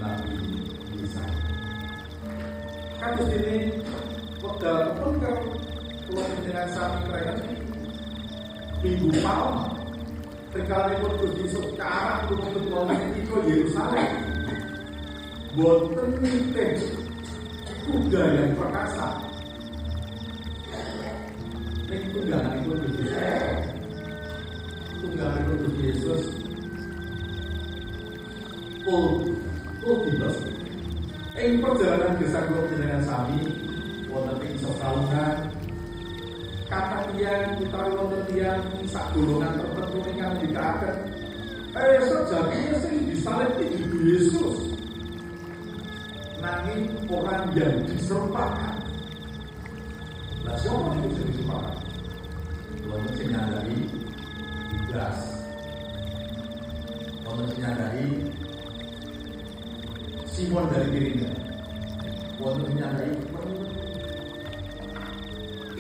Nabi Yesaya. Kados dene wekdal pun kula dengan sami mereka Minggu Palma. Sekali pun Gusti Yesus ke arah rumah itu Yerusalem. Boten nitih kuda yang perkasa. Nek tunggangan itu Gusti Yesus. Tunggangan itu Gusti Yesus. Bebas. Ing perjalanan desa kula dengan sami wonten ing sesaungan kata tiyang utawi wonten tiyang sak golongan tertentu ingkang dikatakan sejatinya sing disalib itu Yesus nanging orang yang diserupakan. Lah siapa itu yang diserupakan? Wonten sing nyadari Judas, wonten sing nyadari Simon dari dirinya, wonten sing nyadari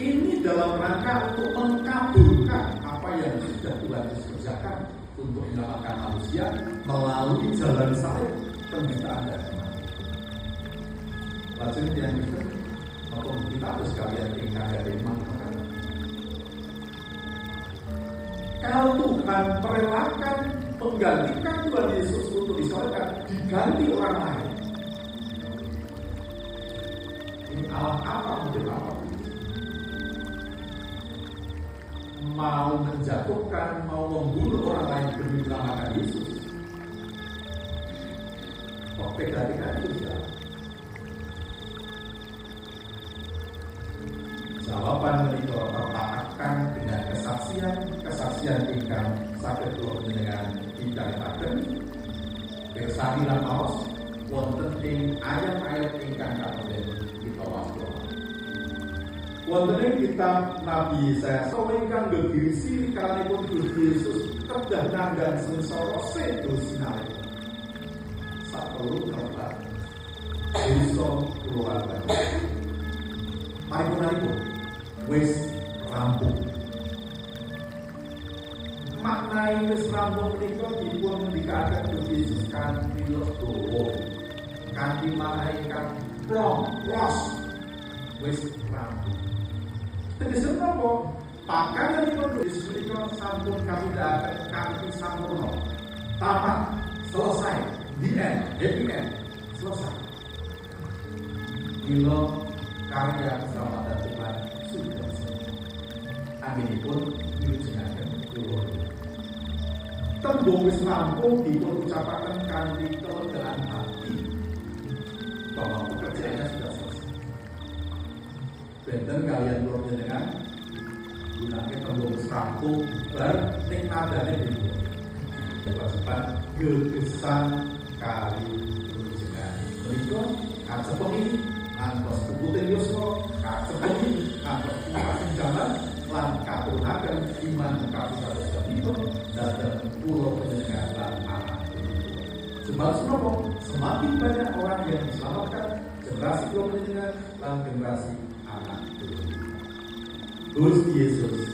ini dalam rangka untuk mengabulkan apa yang sudah Tuhan Yesus kerjakan untuk menyelamatkan manusia melalui jalan salib, penderitaan dan kematian. Lajeng yang itu, maupun kita harus sekalian tinggal dari mana. Kalau Tuhan merelakan menggantikan Tuhan Yesus untuk disalibkan diganti orang lain, ini Allah apa menjadi apa? Mau menjatuhkan, mau membunuh orang lain demi menyelamatkan Yesus. Kok tega-tega itu ya? Jawaban itu terpaparkan dengan kesaksian ingkang saged kula panjenengan pitaken pirsani lan maos wonten ing ayat-ayat ingkang kapiten kita waca. Wonten ing kitab Nabi Yesaya ingkang gegirisi kalanipun Gusti Yesus kedah nanggan sengsara sedo sinare. Saperlu kerbat bisa keluarga. Paripun wis rampung. Maknai wis rampung menika dipun dikatakan Gusti Yesus kanthi legowo. Kanthi makna ingkang plong, los. Wis rampung. Tegesipun apa? Pakanipun Yesus menika sampun kawedharaken kanthi sampurna. Tamat, selesai, the end, happy end, selesai. Bila karya keselamatan Tuhan sudah selesai. Aminipun diucapkan kula. Tembung wis rampung dipun ucapaken kanthi kelegaan hati bahwa pekerjaannya sudah selesai. Benten kalian kula panjenengan gunake tembung wis rampung bar ning nadane dhewe. Sebab gegesan kali panjenengan. Menika kacepeni antos kebutuhan Yosua, kacepeni antos kasih jalan lan katunaken iman kapisados itu dan pulau pendengar dan anak. Sebab semakin banyak orang yang diselamatkan, generasi pulau pendengar dan generasi anak. Gusti Yesus